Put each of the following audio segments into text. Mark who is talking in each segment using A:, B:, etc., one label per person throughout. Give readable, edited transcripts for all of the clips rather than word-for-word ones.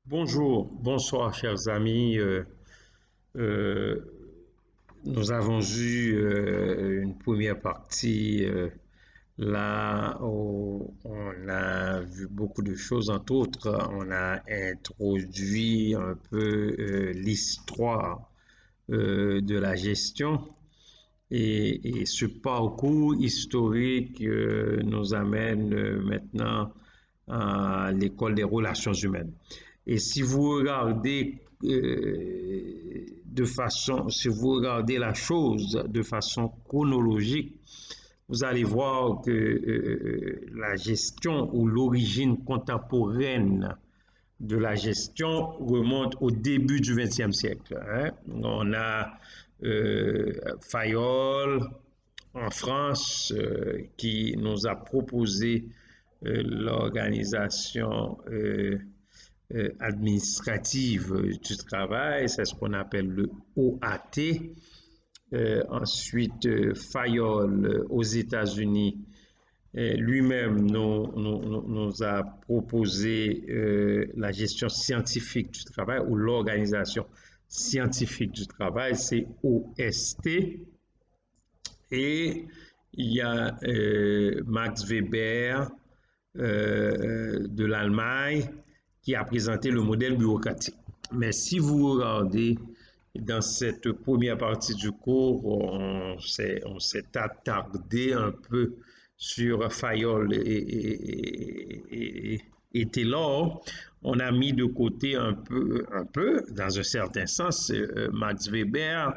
A: Bonjour, bonsoir chers amis. Euh, Nous avons eu une première partie là où on a vu beaucoup de choses. Entre autres, on a introduit un peu l'histoire de la gestion et ce parcours historique nous amène maintenant à l'école des relations humaines. Et si vous regardez si vous regardez la chose de façon chronologique, vous allez voir que la gestion ou l'origine contemporaine de la gestion remonte au début du XXe siècle. Hein. On a Fayol en France qui nous a proposé l'organisation administrative du travail, c'est ce qu'on appelle le OAT. Ensuite, Fayol aux États-Unis lui-même nous a proposé la gestion scientifique du travail ou l'organisation scientifique du travail, c'est OST. Et il y a Max Weber de l'Allemagne qui a présenté le modèle bureaucratique. Mais si vous regardez dans cette première partie du cours, on s'est attardé un peu sur Fayol et Taylor. On a mis de côté dans un certain sens, Max Weber.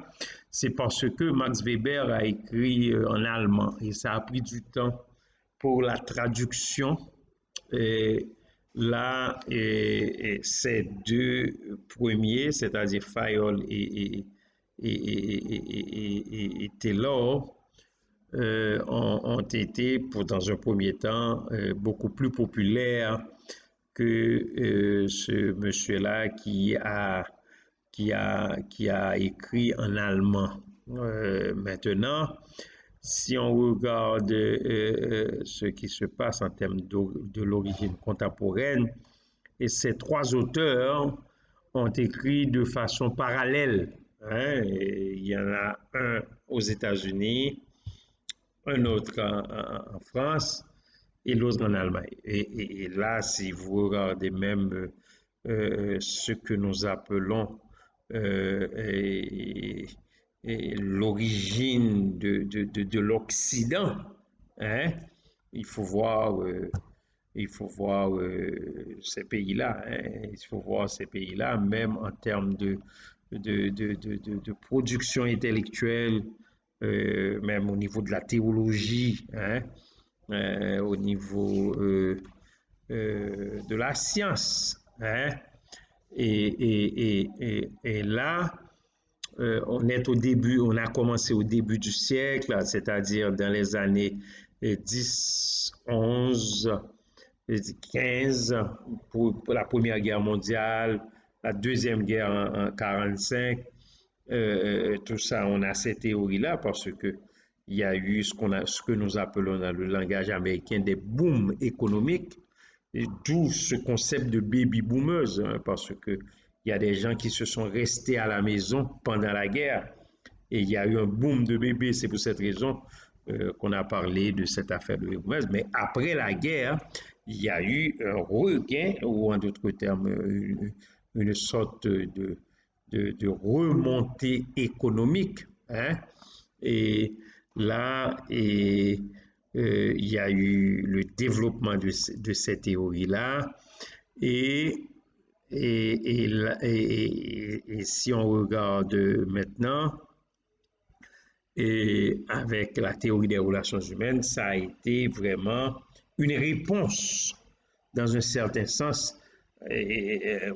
A: C'est parce que Max Weber a écrit en allemand et ça a pris du temps pour la traduction. Et là, ces deux premiers, c'est-à-dire Fayol et Taylor, ont été, dans un premier temps, beaucoup plus populaires que ce monsieur-là qui a écrit en allemand. Maintenant, si on regarde ce qui se passe en termes de l'origine contemporaine, et ces trois auteurs ont écrit de façon parallèle. Hein, il y en a un aux États-Unis, un autre en France et l'autre en Allemagne. Et là, si vous regardez même ce que nous appelons et l'origine de l'Occident, hein, il faut voir, ces pays-là. Hein, il faut voir ces pays-là, même en termes de production intellectuelle, même au niveau de la théologie, hein, au niveau de la science. Hein, et là, on a commencé au début du siècle, c'est-à-dire dans les années 10, 11, 15, pour la Première Guerre mondiale, la Deuxième Guerre en 45. Tout ça, on a cette théorie-là parce que il y a eu ce que nous appelons dans le langage américain des booms économiques, d'où ce concept de baby boomers, hein, parce que il y a des gens qui se sont restés à la maison pendant la guerre et il y a eu un boom de bébés. C'est pour cette raison qu'on a parlé de cette affaire de baby boomers. Mais après la guerre, il y a eu un regain, ou en d'autres termes, une sorte de remontée économique. Hein, et là, il y a eu le développement de cette théorie-là. Et, et si on regarde maintenant, et avec la théorie des relations humaines, ça a été vraiment une réponse, dans un certain sens,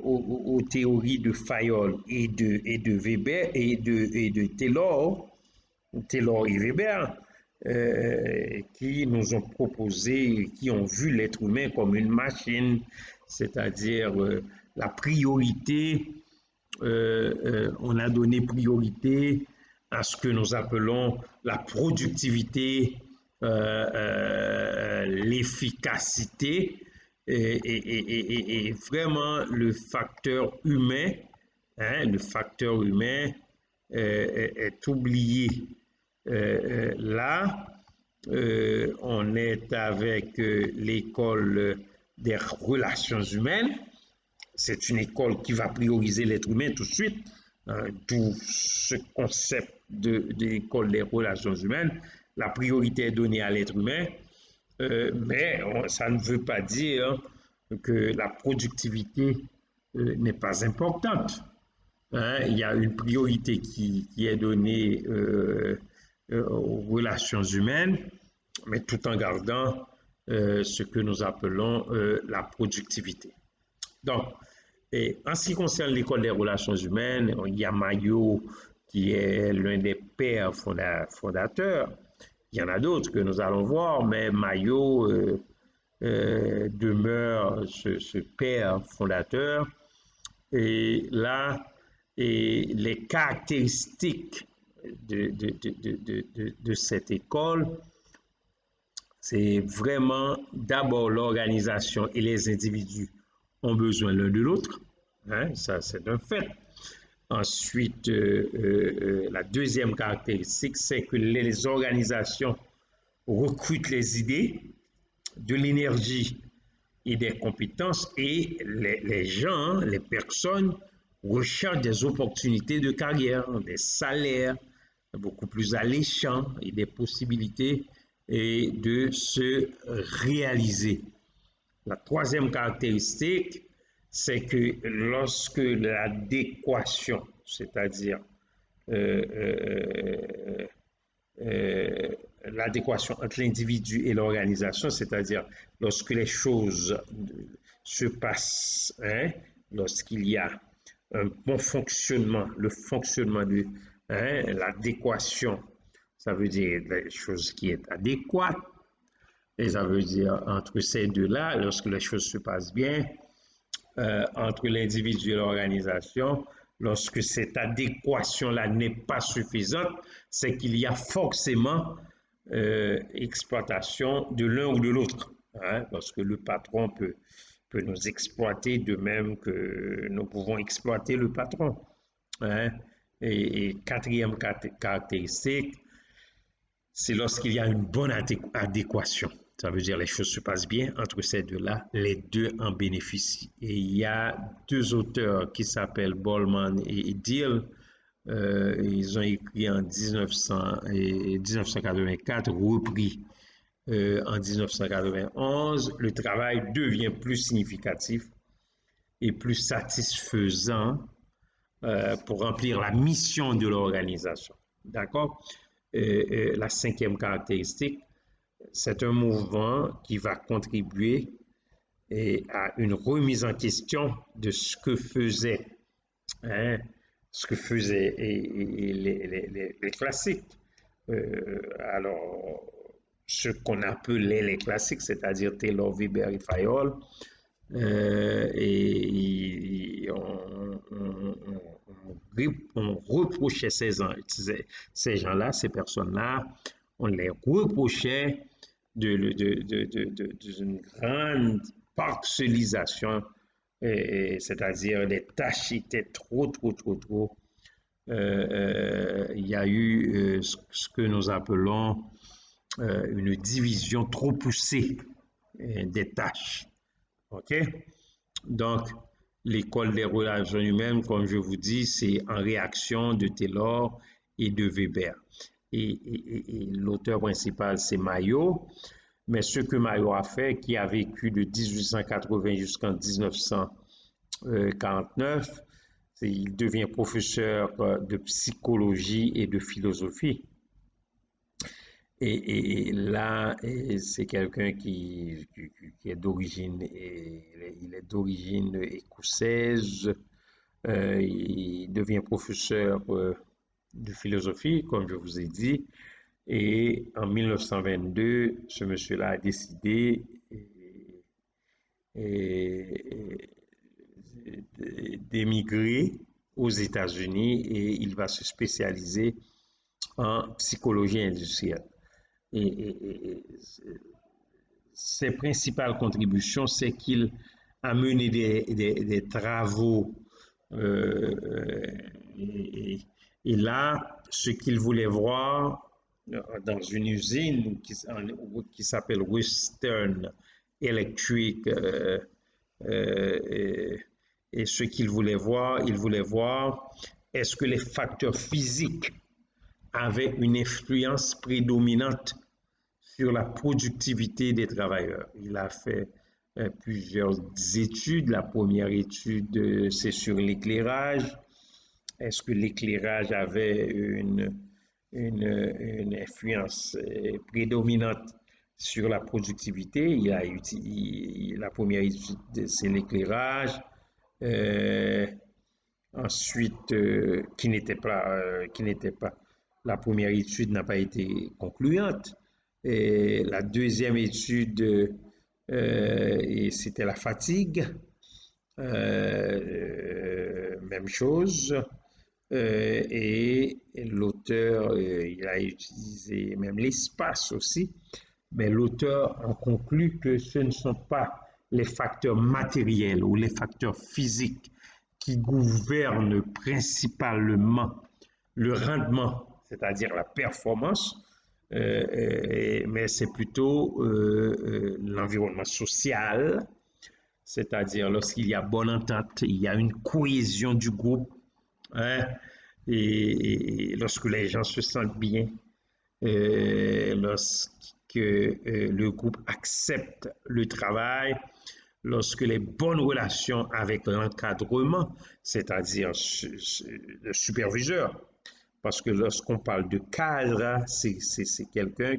A: aux théories de Fayol et de Weber et de Taylor et Weber, qui nous ont proposé, qui ont vu l'être humain comme une machine, c'est-à-dire la priorité, on a donné priorité à ce que nous appelons la productivité, l'efficacité, et vraiment le facteur humain, hein, le facteur humain est oublié. Là, on est avec l'école des relations humaines. C'est une école qui va prioriser l'être humain tout de suite, d'où ce concept de l'école des relations humaines. La priorité est donnée à l'être humain, mais ça ne veut pas dire que la productivité n'est pas importante. Hein, il y a une priorité qui est donnée aux relations humaines, mais tout en gardant ce que nous appelons la productivité. Donc, en ce qui concerne l'école des relations humaines, il y a Maillot qui est l'un des pères fondateurs. Il y en a d'autres que nous allons voir, mais Maillot demeure ce père fondateur. Et là, les caractéristiques de cette école, c'est vraiment d'abord l'organisation et les individus ont besoin l'un de l'autre. Hein, ça, c'est un fait. Ensuite, la deuxième caractéristique, c'est que les organisations recrutent les idées, de l'énergie et des compétences et les gens, les personnes recherchent des opportunités de carrière, des salaires beaucoup plus alléchants et des possibilités de se réaliser. La troisième caractéristique, c'est que lorsque l'adéquation, c'est-à-dire l'adéquation entre l'individu et l'organisation, c'est-à-dire lorsque les choses se passent, hein, lorsqu'il y a un bon fonctionnement, le fonctionnement de l'adéquation, ça veut dire les choses qui est adéquate, et ça veut dire entre ces deux-là, lorsque les choses se passent bien, entre l'individu et l'organisation, lorsque cette adéquation-là n'est pas suffisante, c'est qu'il y a forcément exploitation de l'un ou de l'autre. Hein, parce que le patron peut nous exploiter de même que nous pouvons exploiter le patron. Hein. Et quatrième caractéristique, c'est lorsqu'il y a une bonne adéquation. Ça veut dire les choses se passent bien entre ces deux-là, les deux en bénéficient. Et il y a deux auteurs qui s'appellent Bollman et Deal. Ils ont écrit en 1984, repris en 1991. Le travail devient plus significatif et plus satisfaisant pour remplir la mission de l'organisation. D'accord? La cinquième caractéristique, c'est un mouvement qui va contribuer à une remise en question de ce que faisaient, hein, les classiques. Alors, ce qu'on appelait les classiques, c'est-à-dire Taylor, Weber et Fayol, et on reprochait ces gens-là, ces personnes-là, on les reprochait d'une grande parcellisation, c'est-à-dire les tâches étaient trop. Il y a eu ce que nous appelons une division trop poussée des tâches. OK? Donc, l'école des relations humaines, comme je vous dis, c'est en réaction de Taylor et de Weber. Et l'auteur principal, c'est Maillot. Mais ce que Maillot a fait, qui a vécu de 1880 jusqu'en 1949, il devient professeur de psychologie et de philosophie. Et là, c'est quelqu'un qui est d'origine, il est d'origine écossaise. Il devient professeur de philosophie, comme je vous ai dit. Et en 1922, ce monsieur-là a décidé d'émigrer aux États-Unis et il va se spécialiser en psychologie industrielle. Et ses principales contributions, c'est qu'il a mené des travaux et, et là, ce qu'il voulait voir dans une usine qui s'appelle Western Electric, et, et ce qu'il voulait voir, il voulait voir est-ce que les facteurs physiques avaient une influence prédominante sur la productivité des travailleurs. Il a fait plusieurs études. La première étude, c'est sur l'éclairage. Est-ce que l'éclairage avait une influence prédominante sur la productivité? La première étude, c'est l'éclairage. Euh, Ensuite, la première étude n'a pas été concluante. Et la deuxième étude, et c'était la fatigue. Même chose. Et l'auteur, il a utilisé même l'espace aussi, mais l'auteur en conclut que ce ne sont pas les facteurs matériels ou les facteurs physiques qui gouvernent principalement le rendement, c'est-à-dire la performance, mais c'est plutôt l'environnement social, c'est-à-dire lorsqu'il y a bonne entente, il y a une cohésion du groupe, hein, et lorsque les gens se sentent bien, lorsque le groupe accepte le travail, lorsque les bonnes relations avec l'encadrement, c'est-à-dire le superviseur, parce que lorsqu'on parle de cadre, c'est quelqu'un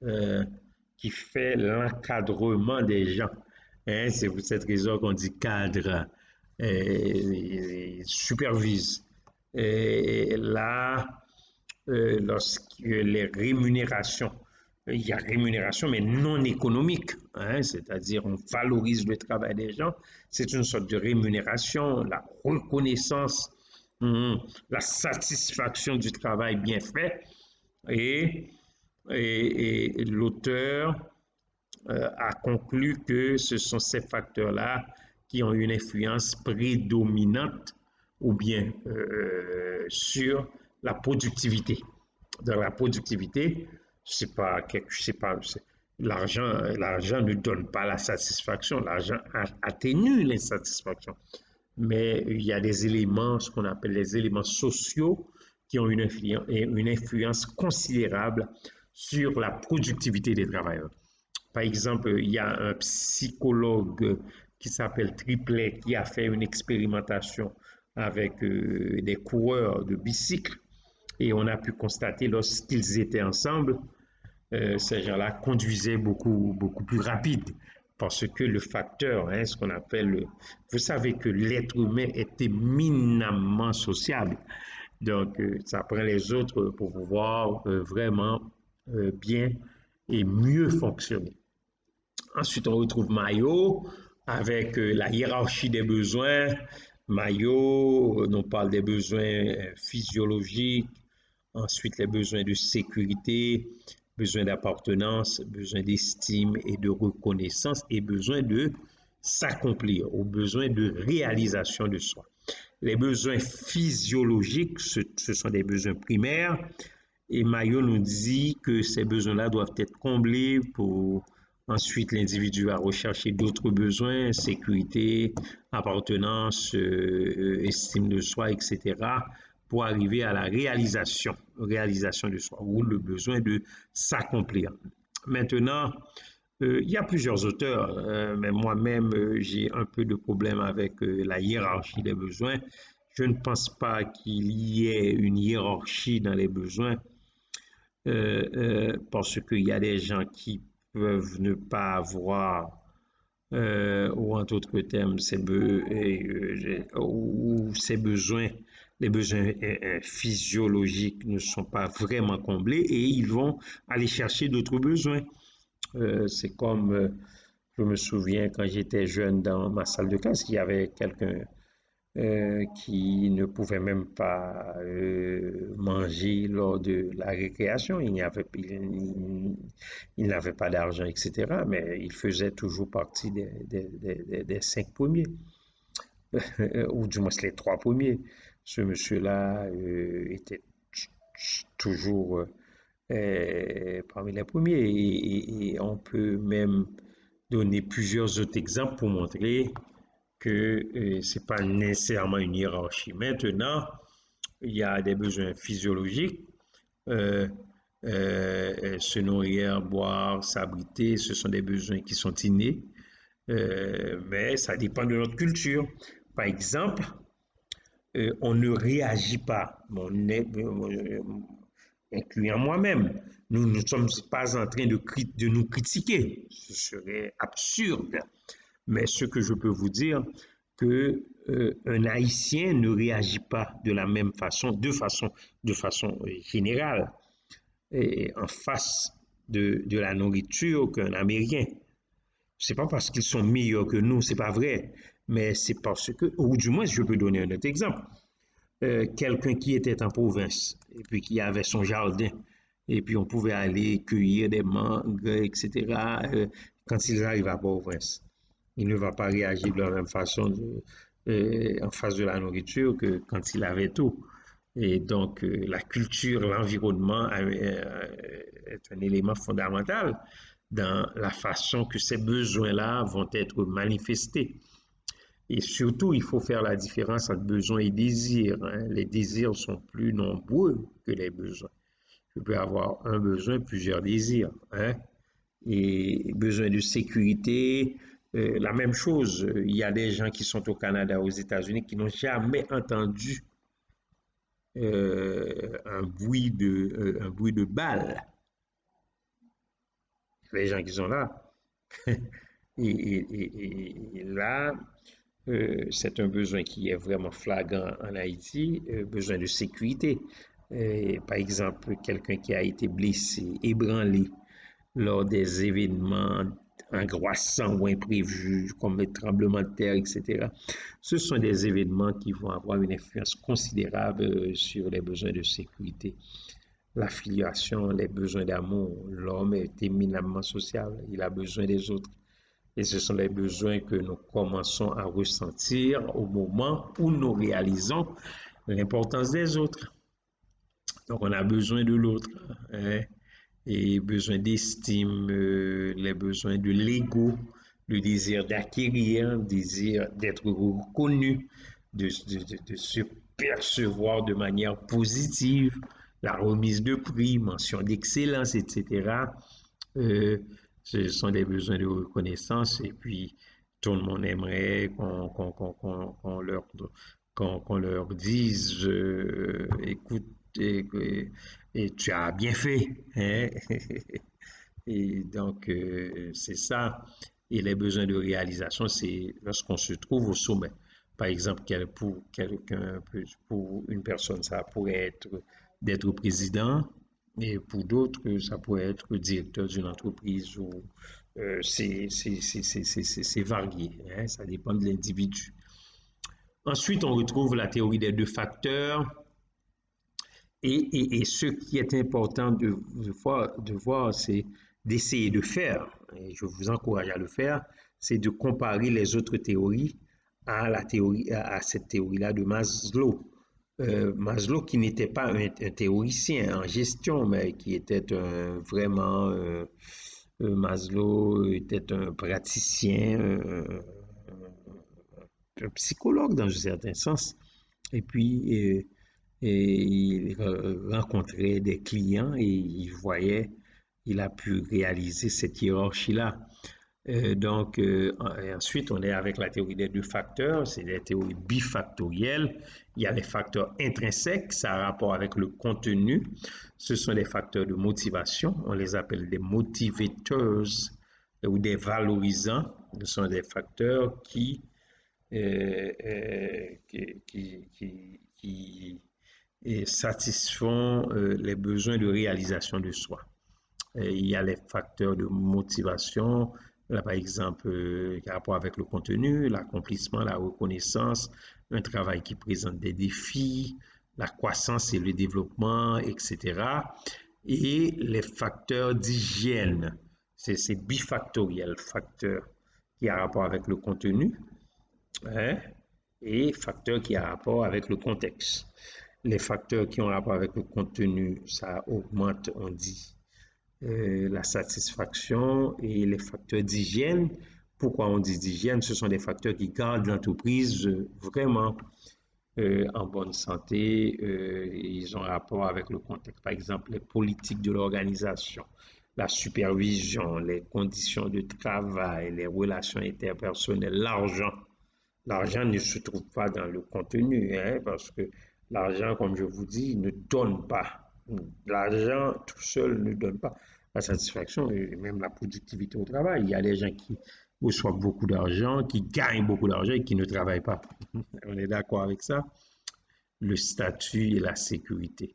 A: euh, qui fait l'encadrement des gens. Hein, c'est pour cette raison qu'on dit cadre, supervise. Et là, lorsque les rémunérations, il y a rémunération, mais non économique, hein, c'est-à-dire on valorise le travail des gens, c'est une sorte de rémunération, la reconnaissance, la satisfaction du travail bien fait, et, et l'auteur a conclu que ce sont ces facteurs-là qui ont une influence prédominante ou bien sur la productivité. Dans la productivité, c'est pas, l'argent ne donne pas la satisfaction, l'argent atténue l'insatisfaction. Mais il y a des éléments, ce qu'on appelle les éléments sociaux, qui ont une influence considérable sur la productivité des travailleurs. Par exemple, il y a un psychologue qui s'appelle Triplet qui a fait une expérimentation avec des coureurs de bicycle et on a pu constater lorsqu'ils étaient ensemble, ces gens-là conduisaient beaucoup plus rapide parce que le facteur, hein, ce qu'on appelle, vous savez que l'être humain est éminemment sociable. Donc, ça prend les autres pour pouvoir vraiment bien et mieux fonctionner. Ensuite, on retrouve Maillot avec la hiérarchie des besoins. Maillot, on parle des besoins physiologiques, ensuite les besoins de sécurité, besoin d'appartenance, besoin d'estime et de reconnaissance et besoin de s'accomplir ou besoin de réalisation de soi. Les besoins physiologiques, ce sont des besoins primaires et Maillot nous dit que ces besoins-là doivent être comblés pour ensuite l'individu à rechercher d'autres besoins, sécurité, appartenance, estime de soi, etc., pour arriver à la réalisation de soi, ou le besoin de s'accomplir. Maintenant, il y a plusieurs auteurs, mais moi-même, j'ai un peu de problème avec la hiérarchie des besoins. Je ne pense pas qu'il y ait une hiérarchie dans les besoins parce qu'il y a des gens qui peuvent ne pas avoir, ou en d'autres termes, ces besoins, les besoins physiologiques ne sont pas vraiment comblés et ils vont aller chercher d'autres besoins. C'est comme, je me souviens quand j'étais jeune dans ma salle de classe, il y avait quelqu'un qui ne pouvaient même pas manger lors de la récréation. Il n'avait pas d'argent, etc. Mais il faisait toujours partie des 5 premiers, ou du moins les 3 premiers. Ce monsieur-là était toujours parmi les premiers. Et on peut même donner plusieurs autres exemples pour montrer que ce n'est pas nécessairement une hiérarchie. Maintenant, il y a des besoins physiologiques. Euh, Se nourrir, boire, s'abriter, ce sont des besoins qui sont innés, mais ça dépend de notre culture. Par exemple, on ne réagit pas, incluant moi-même. Nous ne sommes pas en train de nous critiquer. Ce serait absurde. Mais ce que je peux vous dire, que un Haïtien ne réagit pas de la même façon, de façon générale, en face de la nourriture qu'un Américain. C'est pas parce qu'ils sont meilleurs que nous, c'est pas vrai, mais c'est parce que, ou du moins, je peux donner un autre exemple. Quelqu'un qui était en province et puis qui avait son jardin et puis on pouvait aller cueillir des mangues, etc. Quand ils arrivent à province, il ne va pas réagir de la même façon en face de la nourriture que quand il avait tout. Et donc, la culture, l'environnement est un élément fondamental dans la façon que ces besoins-là vont être manifestés. Et surtout, il faut faire la différence entre besoins et désirs, hein. Les désirs sont plus nombreux que les besoins. Je peux avoir un besoin, plusieurs désirs, hein. Et besoin de sécurité, la même chose. Il y a des gens qui sont au Canada, aux États-Unis, qui n'ont jamais entendu un bruit de balle. Les gens qui sont là. Et là, c'est un besoin qui est vraiment flagrant en Haïti, besoin de sécurité. Par exemple, quelqu'un qui a été blessé, ébranlé lors des événements angoissants ou imprévus, comme les tremblements de terre, etc. Ce sont des événements qui vont avoir une influence considérable sur les besoins de sécurité. La filiation, les besoins d'amour. L'homme est éminemment sociable, il a besoin des autres. Et ce sont les besoins que nous commençons à ressentir au moment où nous réalisons l'importance des autres. Donc, on a besoin de l'autre, hein, et besoin d'estime, les besoins de l'ego, le désir d'acquérir, le désir d'être reconnu, de se percevoir de manière positive, la remise de prix, mention d'excellence, etc. Euh, Ce sont des besoins de reconnaissance et puis tout le monde aimerait qu'on leur dise, écoute, et tu as bien fait, hein? Et donc, c'est ça. Et les besoins de réalisation, c'est lorsqu'on se trouve au sommet. Par exemple, pour quelqu'un, pour une personne, ça pourrait être d'être président, et pour d'autres, ça pourrait être directeur d'une entreprise ou c'est varié, hein, ça dépend de l'individu. Ensuite, on retrouve la théorie des 2 facteurs. Et ce qui est important de voir, c'est d'essayer de faire, et je vous encourage à le faire, c'est de comparer les autres théories à cette théorie-là de Maslow. Maslow qui n'était pas un théoricien en gestion, mais qui était vraiment, Maslow était un praticien, un psychologue dans un certain sens. Et puis, il rencontrait des clients et il a pu réaliser cette hiérarchie-là. Donc, ensuite, on est avec la théorie des 2 facteurs, c'est la théorie bifactorielle. Il y a les facteurs intrinsèques, ça a rapport avec le contenu. Ce sont des facteurs de motivation, on les appelle des motivators ou des valorisants. Ce sont des facteurs euh, euh, qui, qui et satisfont les besoins de réalisation de soi. Il y a les facteurs de motivation, Là, par exemple, qui a rapport avec le contenu, l'accomplissement, la reconnaissance, un travail qui présente des défis, la croissance et le développement, etc. Et les facteurs d'hygiène. C'est bifactoriel, facteur qui a rapport avec le contenu, hein, et facteur qui a rapport avec le contexte. Les facteurs qui ont rapport avec le contenu, ça augmente, on dit, la satisfaction et les facteurs d'hygiène. Pourquoi on dit d'hygiène? Ce sont des facteurs qui gardent l'entreprise vraiment en bonne santé. Ils ont rapport avec le contexte. Par exemple, les politiques de l'organisation, la supervision, les conditions de travail, les relations interpersonnelles, l'argent. L'argent ne se trouve pas dans le contenu, hein, parce que l'argent, comme je vous dis, ne donne pas. L'argent tout seul ne donne pas la satisfaction et même la productivité au travail. Il y a des gens qui reçoivent beaucoup d'argent, qui gagnent beaucoup d'argent et qui ne travaillent pas. On est d'accord avec ça? Le statut et la sécurité.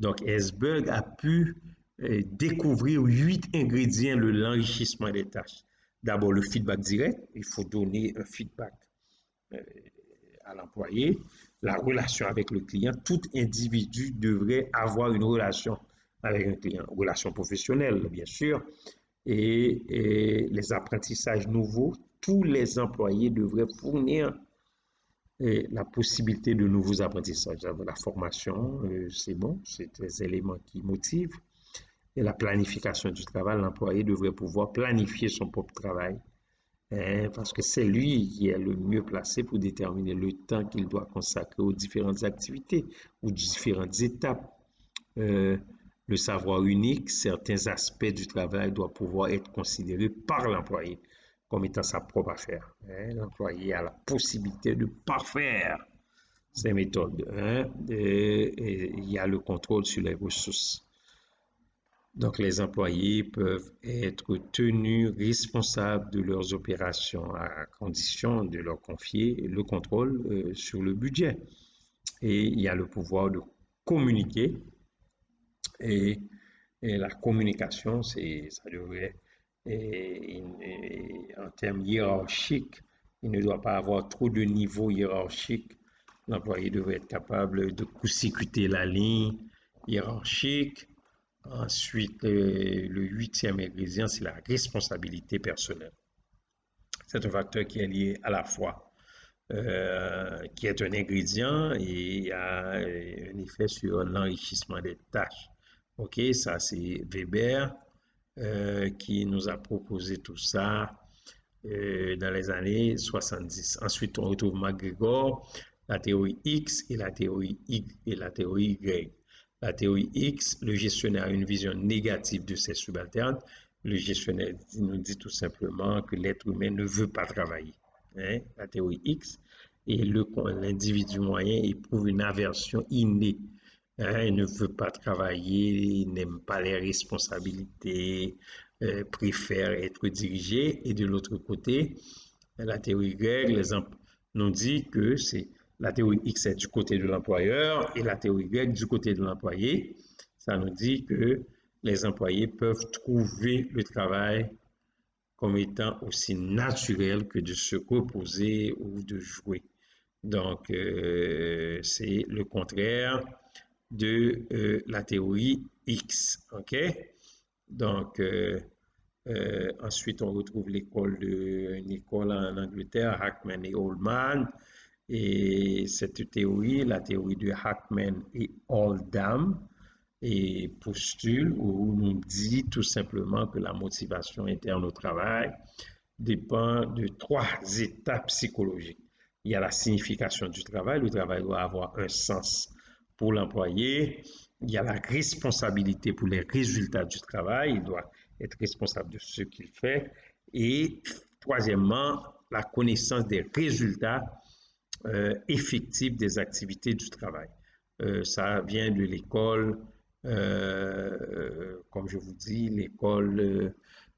A: Donc, Esberg a pu découvrir 8 ingrédients de l'enrichissement des tâches. D'abord, le feedback direct. Il faut donner un feedback euh, à l'employé, la relation avec le client. Tout individu devrait avoir une relation avec un client, relation professionnelle, bien sûr, et les apprentissages nouveaux. Tous les employés devraient fournir la possibilité de nouveaux apprentissages. La formation, c'est bon, c'est des éléments qui motivent. Et la planification du travail, l'employé devrait pouvoir planifier son propre travail, hein, parce que c'est lui qui est le mieux placé pour déterminer le temps qu'il doit consacrer aux différentes activités, aux différentes étapes. Euh, le savoir unique, certains aspects du travail doivent pouvoir être considérés par l'employé comme étant sa propre affaire, hein. L'employé a la possibilité de parfaire ces méthodes, hein, et il y a le contrôle sur les ressources. Donc, les employés peuvent être tenus responsables de leurs opérations à condition de leur confier le contrôle sur le budget. Et il y a le pouvoir de communiquer. Et, et la communication, ça devrait, en termes hiérarchiques, il ne doit pas avoir trop de niveaux hiérarchiques. L'employé devrait être capable de court-circuiter la ligne hiérarchique. Ensuite, le 8e ingrédient, c'est la responsabilité personnelle. C'est un facteur qui est lié à la fois, qui est un ingrédient et a un effet sur l'enrichissement des tâches. OK, ça c'est Weber qui nous a proposé tout ça dans les années 70. Ensuite, on retrouve McGregor, la théorie X et la théorie Y et la théorie Y. La théorie X, le gestionnaire a une vision négative de ses subalternes. Le gestionnaire nous dit tout simplement que l'être humain ne veut pas travailler, hein, la théorie X. Et l'individu moyen éprouve une aversion innée, hein, il ne veut pas travailler, il n'aime pas les responsabilités, préfère être dirigé. Et de l'autre côté, la théorie grecque nous dit que c'est la théorie X est du côté de l'employeur et la théorie grecque du côté de l'employé. Ça nous dit que les employés peuvent trouver le travail comme étant aussi naturel que de se reposer ou de jouer. Donc, c'est le contraire de la théorie X. OK? Donc, ensuite, on retrouve une école en Angleterre, Hackman et Oldham. Et cette théorie, la théorie de Hackman et Oldham, et postule ou nous dit tout simplement que la motivation interne au travail dépend de 3 étapes psychologiques. Il y a la signification du travail. Le travail doit avoir un sens pour l'employé. Il y a la responsabilité pour les résultats du travail. Il doit être responsable de ce qu'il fait. Et troisièmement, la connaissance des résultats effectifs des activités du travail. Ça vient de l'école, comme je vous dis, l'école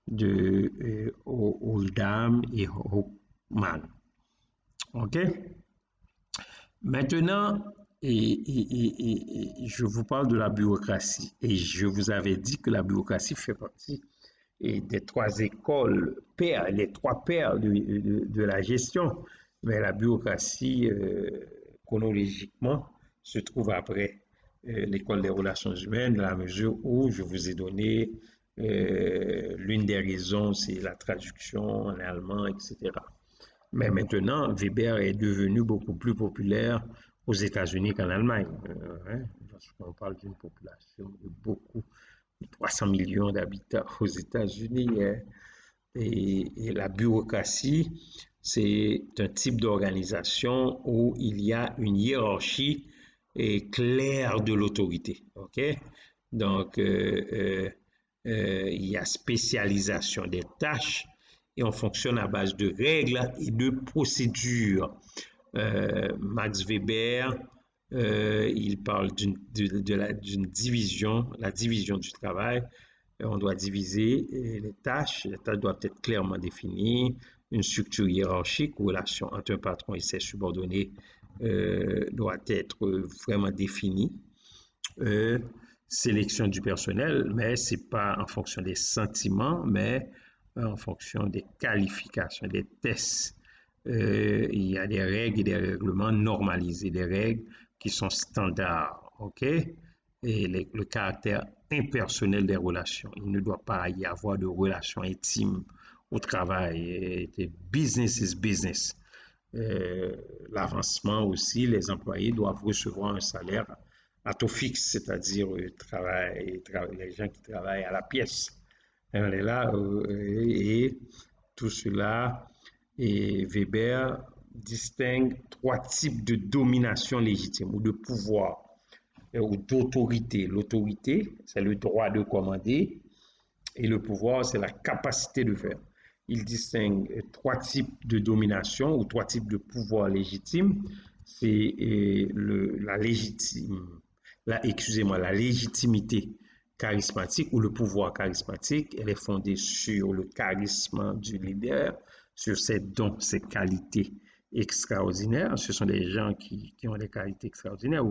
A: de Oldham et Hoffman. OK? Maintenant, je vous parle de la bureaucratie. Et je vous avais dit que la bureaucratie fait partie et des trois écoles, les trois pères de la gestion. Mais la bureaucratie, chronologiquement, se trouve après l'école des relations humaines, dans la mesure où je vous ai donné l'une des raisons, c'est la traduction en allemand, etc. Mais maintenant, Weber est devenu beaucoup plus populaire aux États-Unis qu'en Allemagne. Parce qu'on parle d'une population de beaucoup, de 300 millions d'habitants aux États-Unis. Hein. Et la bureaucratie, c'est un type d'organisation où il y a une hiérarchie claire de l'autorité. OK? Donc, il y a spécialisation des tâches et on fonctionne à base de règles et de procédures. Max Weber, il parle d'une division, la division du travail. On doit diviser les tâches doivent être clairement définies, une structure hiérarchique, relation entre un patron et ses subordonnés doit être vraiment définie. Sélection du personnel, mais ce n'est pas en fonction des sentiments, mais en fonction des qualifications, des tests. Il y a des règles et des règlements normalisés, des règles qui sont standards, OK? Et le caractère impersonnel des relations. Il ne doit pas y avoir de relations intimes au travail. Business is business. L'avancement aussi, les employés doivent recevoir un salaire à taux fixe, c'est-à-dire les gens qui travaillent à la pièce. On est là et tout cela, et Weber distingue trois types de domination légitime ou de pouvoir ou d'autorité. L'autorité, c'est le droit de commander et le pouvoir, c'est la capacité de faire. Il distingue trois types de domination ou trois types de pouvoir légitime. C'est la légitimité charismatique ou le pouvoir charismatique. Elle est fondée sur le charisme du leader, sur ses dons, ses qualités extraordinaires. Ce sont des gens qui ont des qualités extraordinaires.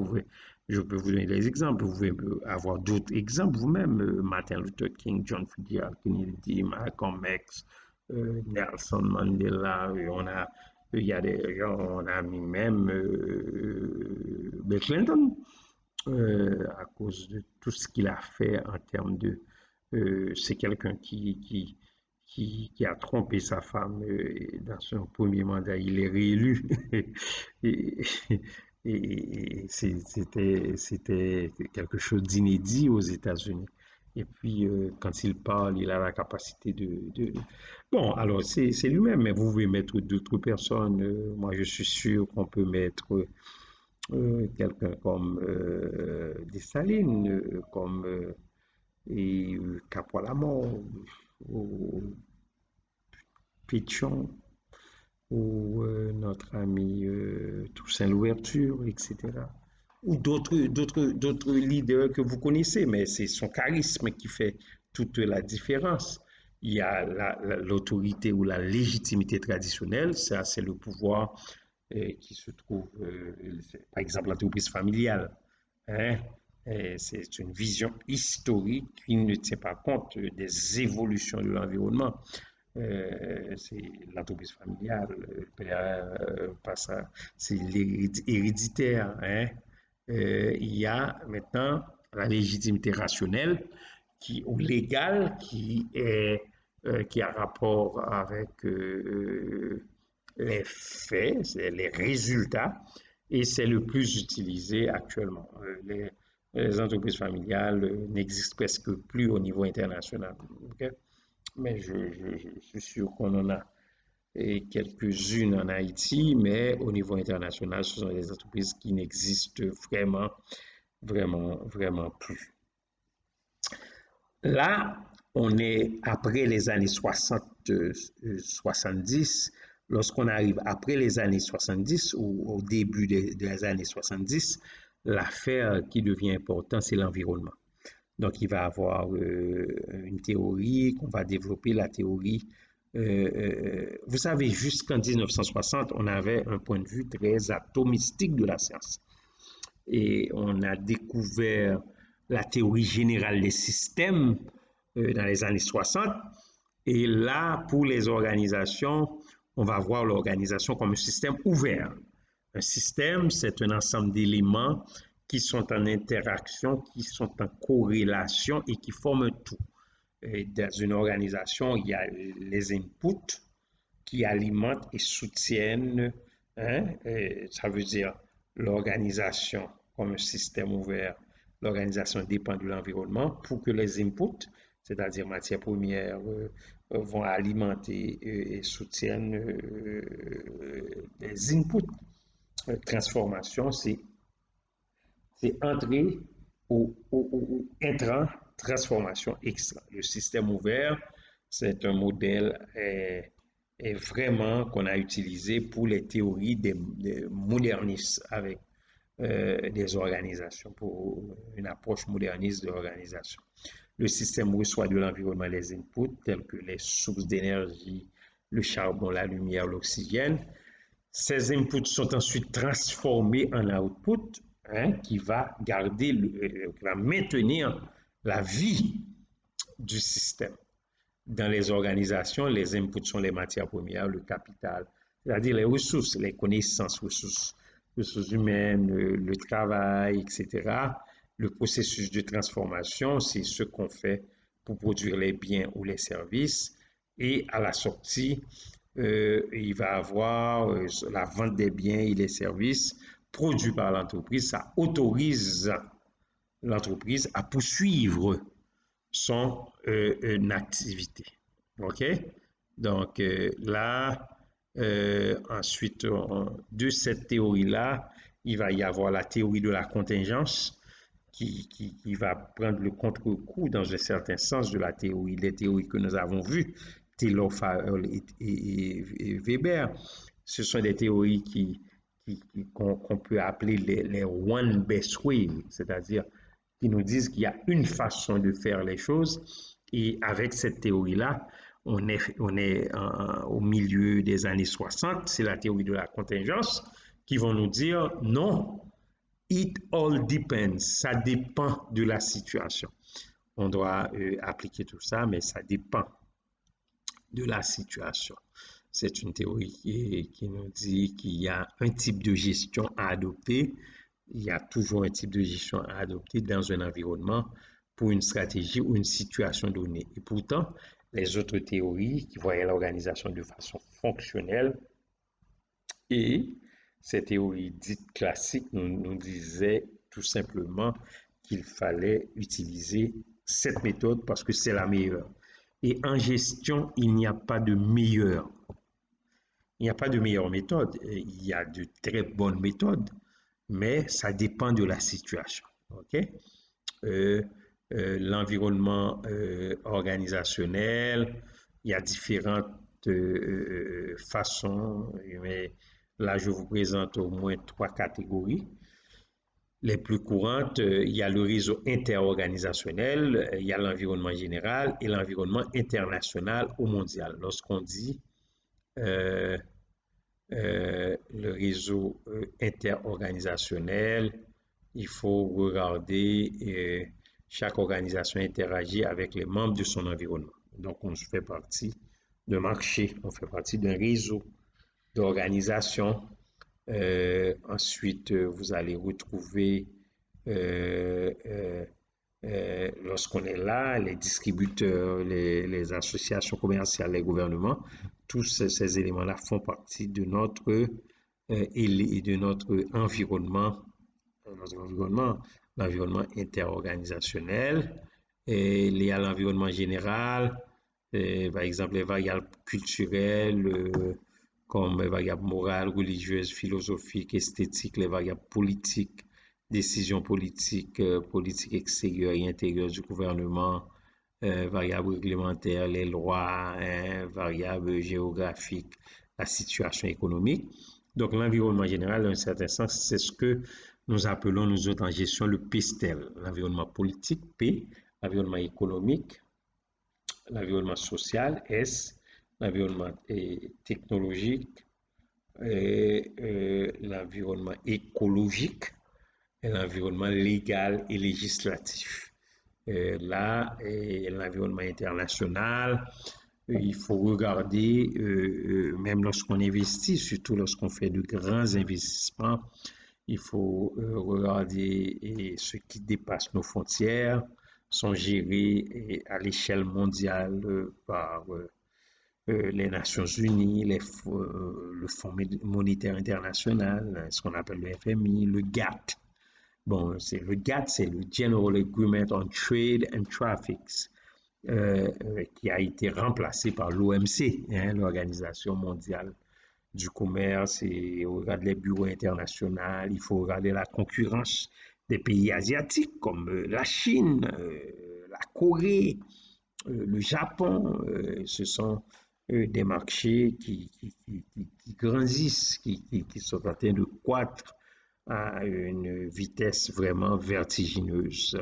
A: Je peux vous donner des exemples. Vous pouvez avoir d'autres exemples vous-même. Martin Luther King, John Fitzgerald Kennedy, Malcolm X, Nelson Mandela. On a mis même Bill Clinton à cause de tout ce qu'il a fait en termes de... c'est quelqu'un qui a trompé sa femme dans son premier mandat. Il est réélu. et, c'était quelque chose d'inédit aux États-Unis. Et puis, quand il parle, il a la capacité Bon, alors, c'est lui-même, mais vous pouvez mettre d'autres personnes. Moi, je suis sûr qu'on peut mettre quelqu'un comme Dessalines, comme Capolamon, ou Pichon, ou notre ami Toussaint Louverture, etc. Ou d'autres leaders que vous connaissez, mais c'est son charisme qui fait toute la différence. Il y a l'autorité ou la légitimité traditionnelle, ça c'est le pouvoir qui se trouve, par exemple, l'entreprise familiale. Hein? C'est une vision historique qui ne tient pas compte des évolutions de l'environnement. C'est l'entreprise familiale, c'est héréditaire. Hein? Il y a maintenant la légitimité rationnelle ou légale qui a rapport avec les faits, c'est les résultats, et c'est le plus utilisé actuellement. Les entreprises familiales n'existent presque plus au niveau international. Okay? Mais je suis sûr qu'on en a quelques-unes en Haïti, mais au niveau international, ce sont des entreprises qui n'existent vraiment plus. Là, on est après les années 60, 70. Lorsqu'on arrive après les années 70 ou au début des années 70, l'affaire qui devient importante, c'est l'environnement. Donc, il va y avoir une théorie qu'on va développer, la théorie. Vous savez, jusqu'en 1960, on avait un point de vue très atomistique de la science. Et on a découvert la théorie générale des systèmes dans les années 60. Et là, pour les organisations, on va voir l'organisation comme un système ouvert. Un système, c'est un ensemble d'éléments qui sont en interaction, qui sont en corrélation et qui forment un tout. Et dans une organisation, il y a les inputs qui alimentent et soutiennent, hein, et ça veut dire l'organisation comme un système ouvert. L'organisation dépend de l'environnement pour que les inputs, c'est-à-dire matières premières, vont alimenter et soutiennent les inputs. Transformation, c'est entrer ou intrant, transformation extra. Le système ouvert, c'est un modèle vraiment qu'on a utilisé pour les théories des modernistes avec des organisations, pour une approche moderniste de l'organisation. Le système reçoit de l'environnement les inputs tels que les sources d'énergie, le charbon, la lumière, l'oxygène. Ces inputs sont ensuite transformés en output, hein, qui va qui va maintenir la vie du système. Dans les organisations, les inputs sont les matières premières, le capital, c'est-à-dire les ressources, les connaissances, ressources humaines, le travail, etc. Le processus de transformation, c'est ce qu'on fait pour produire les biens ou les services. Et à la sortie, il va avoir la vente des biens et des services produits par l'entreprise. Ça autorise l'entreprise à poursuivre son activité. OK? Donc là, ensuite, de cette théorie-là, il va y avoir la théorie de la contingence qui va prendre le contre-coup dans un certain sens de la théorie, des théories que nous avons vues, Taylor, Farrell et Weber. Ce sont des théories qu'on peut appeler les one best way, c'est-à-dire qui nous disent qu'il y a une façon de faire les choses. Et avec cette théorie-là, on est au milieu des années 60, c'est la théorie de la contingence, qui vont nous dire non, it all depends, ça dépend de la situation. On doit appliquer tout ça, mais ça dépend de la situation. C'est une théorie qui nous dit qu'il y a un type de gestion à adopter. Il y a toujours un type de gestion à adopter dans un environnement pour une stratégie ou une situation donnée. Et pourtant, les autres théories qui voyaient l'organisation de façon fonctionnelle et ces théories dites classiques nous disaient tout simplement qu'il fallait utiliser cette méthode parce que c'est la meilleure. Et en gestion, il n'y a pas de meilleure. Il n'y a pas de meilleure méthode. Il y a de très bonnes méthodes, mais ça dépend de la situation. OK? L'environnement organisationnel, il y a différentes façons, mais là, je vous présente au moins 3 catégories. Les plus courantes, il y a le réseau interorganisationnel, il y a l'environnement général et l'environnement international ou mondial. Lorsqu'on dit le réseau interorganisationnel, il faut regarder chaque organisation interagit avec les membres de son environnement. Donc, on fait partie d'un marché, on fait partie d'un réseau d'organisations. Ensuite, vous allez retrouver, lorsqu'on est là, les distributeurs, les associations commerciales, les gouvernements, tous ces éléments-là font partie de notre environnement, l'environnement interorganisationnel. Et il y a l'environnement général, par exemple les variables culturelles, comme les variables morales, religieuses, philosophiques, esthétiques, les variables politiques, décisions politiques, politique extérieure et intérieure du gouvernement, variables réglementaires, les lois, hein, variables géographiques, la situation économique. Donc, l'environnement général, dans un certain sens, c'est ce que nous appelons, nous autres en gestion, le PSTEL. L'environnement politique, P, l'environnement économique, l'environnement social, S, l'environnement technologique, l'environnement écologique et l'environnement légal et législatif. Là, l'environnement international, il faut regarder, même lorsqu'on investit, surtout lorsqu'on fait de grands investissements, il faut regarder ce qui dépasse nos frontières, sont gérés à l'échelle mondiale par les Nations Unies, le Fonds monétaire international, ce qu'on appelle le FMI, le GATT. Bon, c'est le GATT, c'est le General Agreement on Trade and Traffics, qui a été remplacé par l'OMC, hein, l'Organisation mondiale du commerce, et on regarde les bureaux internationaux, il faut regarder la concurrence des pays asiatiques comme la Chine, la Corée, le Japon. Ce sont des marchés qui grandissent, qui sont en train de croître à une vitesse vraiment vertigineuse.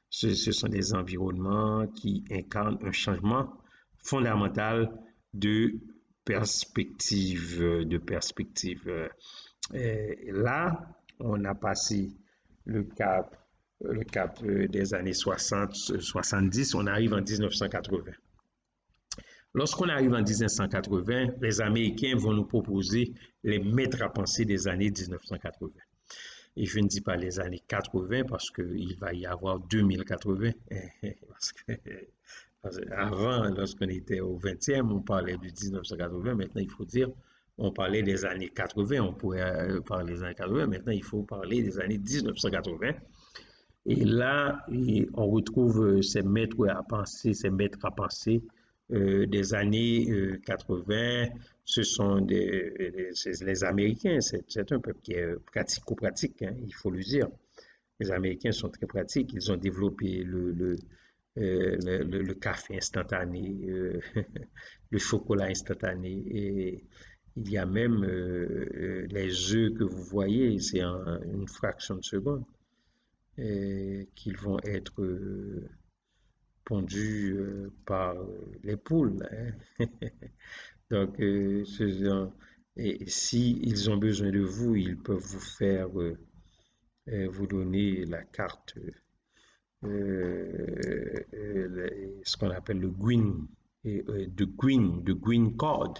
A: Ce sont des environnements qui incarnent un changement fondamental de perspective. Là, on a passé le cap des années 60, 70, on arrive en 1980. Lorsqu'on arrive en 1980, les Américains vont nous proposer les maîtres à penser des années 1980. Et je ne dis pas les années 80 parce qu'il va y avoir 2080. Parce que avant, lorsqu'on était au 20e, on parlait du 1980. Maintenant, il faut dire, on parlait des années 80. On pourrait parler des années 80. Maintenant, il faut parler des années 1980. Et là, on retrouve ces maîtres à penser des années 80. Ce sont les Américains. C'est un peuple qui est pratico-pratique, hein, il faut le dire. Les Américains sont très pratiques. Ils ont développé le café instantané, le chocolat instantané. Et il y a même les œufs que vous voyez, c'est en une fraction de seconde qu'ils vont être pondus par les poules, hein. Donc, et si ils ont besoin de vous, ils peuvent vous faire, vous donner la carte, ce qu'on appelle le green, the green card.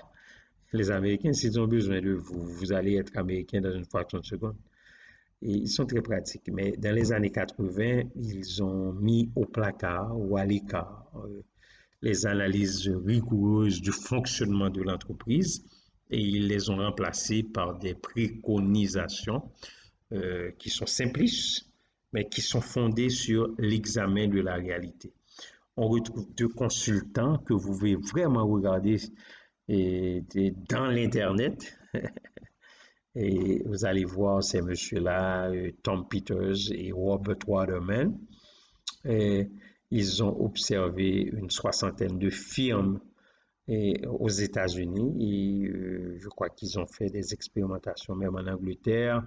A: Les Américains, s'ils ont besoin de vous, vous allez être américain dans une fraction de seconde. Et ils sont très pratiques. Mais dans les années 80, ils ont mis au placard ou à l'écart les analyses rigoureuses du fonctionnement de l'entreprise et ils les ont remplacées par des préconisations qui sont simplistes, mais qui sont fondées sur l'examen de la réalité. On retrouve deux consultants que vous pouvez vraiment regarder dans l'Internet. Et vous allez voir ces messieurs-là, Tom Peters et Robert Waterman. Et ils ont observé une soixantaine de firmes aux États-Unis et je crois qu'ils ont fait des expérimentations même en Angleterre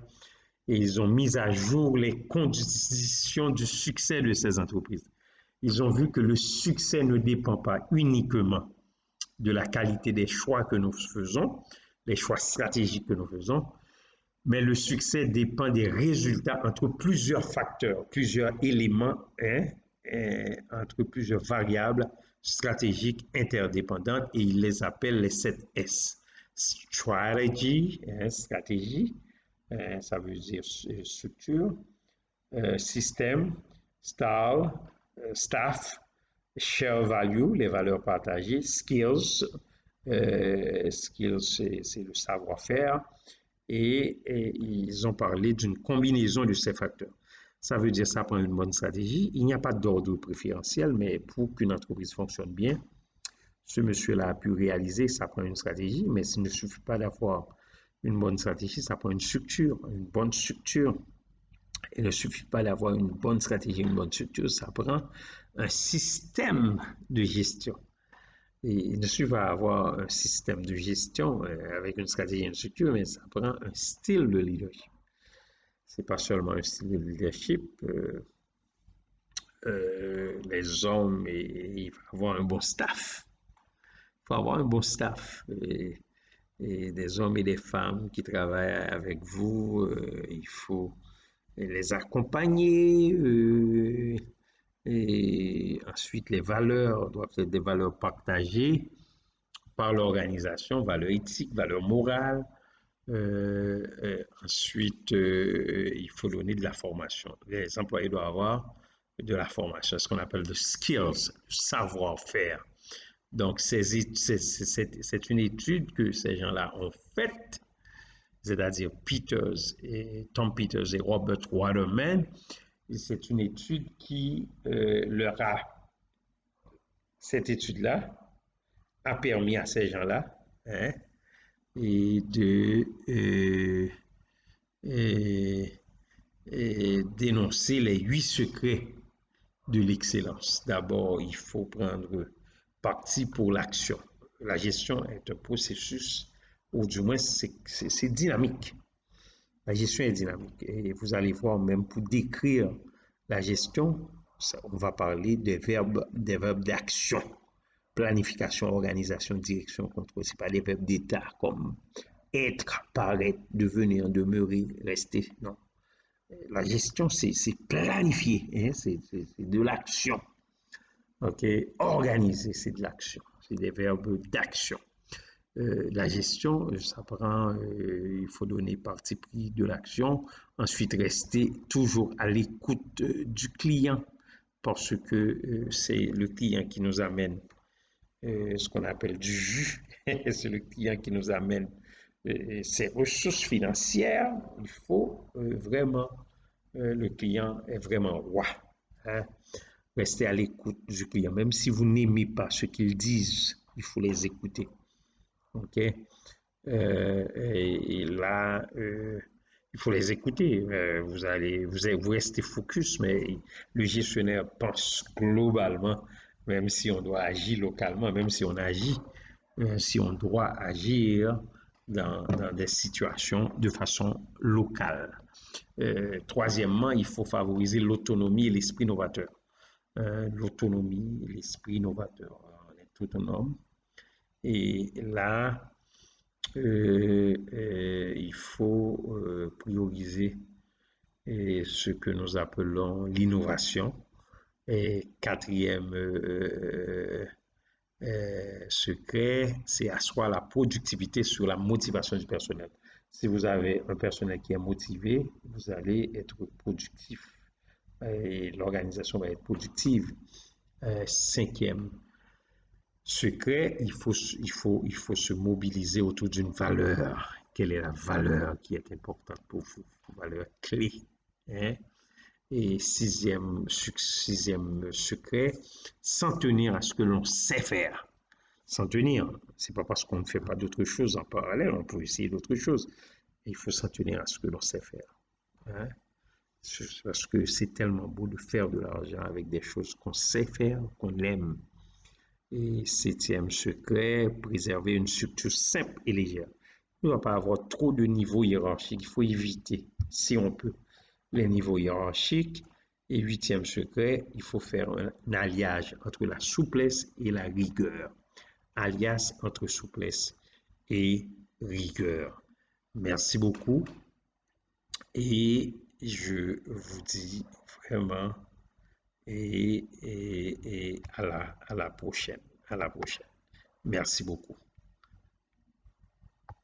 A: et ils ont mis à jour les conditions du succès de ces entreprises. Ils ont vu que le succès ne dépend pas uniquement de la qualité des choix que nous faisons, les choix stratégiques que nous faisons, mais le succès dépend des résultats entre plusieurs facteurs, plusieurs éléments, hein, entre plusieurs variables stratégiques interdépendantes et ils les appellent les 7 S. Strategy, hein, stratégie, ça veut dire structure, système, style, staff, share value, les valeurs partagées, skills, skills c'est le savoir-faire, et ils ont parlé d'une combinaison de ces facteurs. Ça veut dire que ça prend une bonne stratégie. Il n'y a pas d'ordre préférentiel, mais pour qu'une entreprise fonctionne bien, ce monsieur-là a pu réaliser, ça prend une stratégie, mais il ne suffit pas d'avoir une bonne stratégie, ça prend une bonne structure. Il ne suffit pas d'avoir une bonne stratégie, une bonne structure, ça prend un système de gestion. Et il ne suffit pas d'avoir un système de gestion avec une stratégie et une structure, mais ça prend un style de leadership. C'est pas seulement un style de leadership. Les hommes, il faut avoir un bon staff. Il faut avoir un bon staff. Et des hommes et des femmes qui travaillent avec vous. Il faut les accompagner. Et ensuite, les valeurs doivent être des valeurs partagées par l'organisation, valeurs éthiques, valeurs morales. Ensuite, il faut donner de la formation. Les employés doivent avoir de la formation, ce qu'on appelle de skills, savoir-faire. Donc, c'est une étude que ces gens-là ont faite, c'est-à-dire Tom Peters et Robert Waterman. C'est une étude qui leur a, cette étude-là a permis à ces gens-là hein, et de et, et dénoncer les 8 secrets de l'excellence. D'abord, il faut prendre parti pour l'action. La gestion est un processus, ou du moins c'est dynamique. La gestion est dynamique. Et vous allez voir, même pour décrire la gestion, on va parler des verbes d'action. Planification, organisation, direction, contrôle. Ce n'est pas des verbes d'état comme être, paraître, devenir, demeurer, rester. Non. La gestion, c'est planifier, hein, c'est de l'action. OK? Organiser, c'est de l'action. C'est des verbes d'action. La gestion, ça prend, il faut donner parti pris de l'action. Ensuite, rester toujours à l'écoute du client parce que c'est le client qui nous amène ce qu'on appelle du jus. C'est le client qui nous amène ses ressources financières. Il faut vraiment, le client est vraiment roi. Hein? Restez à l'écoute du client. Même si vous n'aimez pas ce qu'ils disent, il faut les écouter. OK? Et là, il faut les écouter. Vous restez focus, mais le gestionnaire pense globalement, même si on doit agir localement, même si on agit, si on doit agir dans des situations de façon locale. Troisièmement, il faut favoriser l'autonomie et l'esprit novateur. L'autonomie, l'esprit novateur. On est autonome. Et là, il faut prioriser ce que nous appelons l'innovation. Et quatrième secret, c'est asseoir la productivité sur la motivation du personnel. Si vous avez un personnel qui est motivé, vous allez être productif et l'organisation va être productive. Cinquième secret, il faut se mobiliser autour d'une valeur. Quelle est la valeur qui est importante pour vous? Valeur clé. Hein? Et sixième secret, s'en tenir à ce que l'on sait faire. S'en tenir, c'est pas parce qu'on ne fait pas d'autres choses en parallèle, on peut essayer d'autres choses. Il faut s'en tenir à ce que l'on sait faire. Hein? Parce que c'est tellement beau de faire de l'argent avec des choses qu'on sait faire, qu'on aime. Et septième secret, préserver une structure simple et légère. Il ne doit pas avoir trop de niveaux hiérarchiques. Il faut éviter, si on peut, les niveaux hiérarchiques. Et huitième secret, il faut faire un alliage entre la souplesse et la rigueur. Alias entre souplesse et rigueur. Merci beaucoup. Et je vous dis vraiment et à la prochaine. À la prochaine. Merci beaucoup.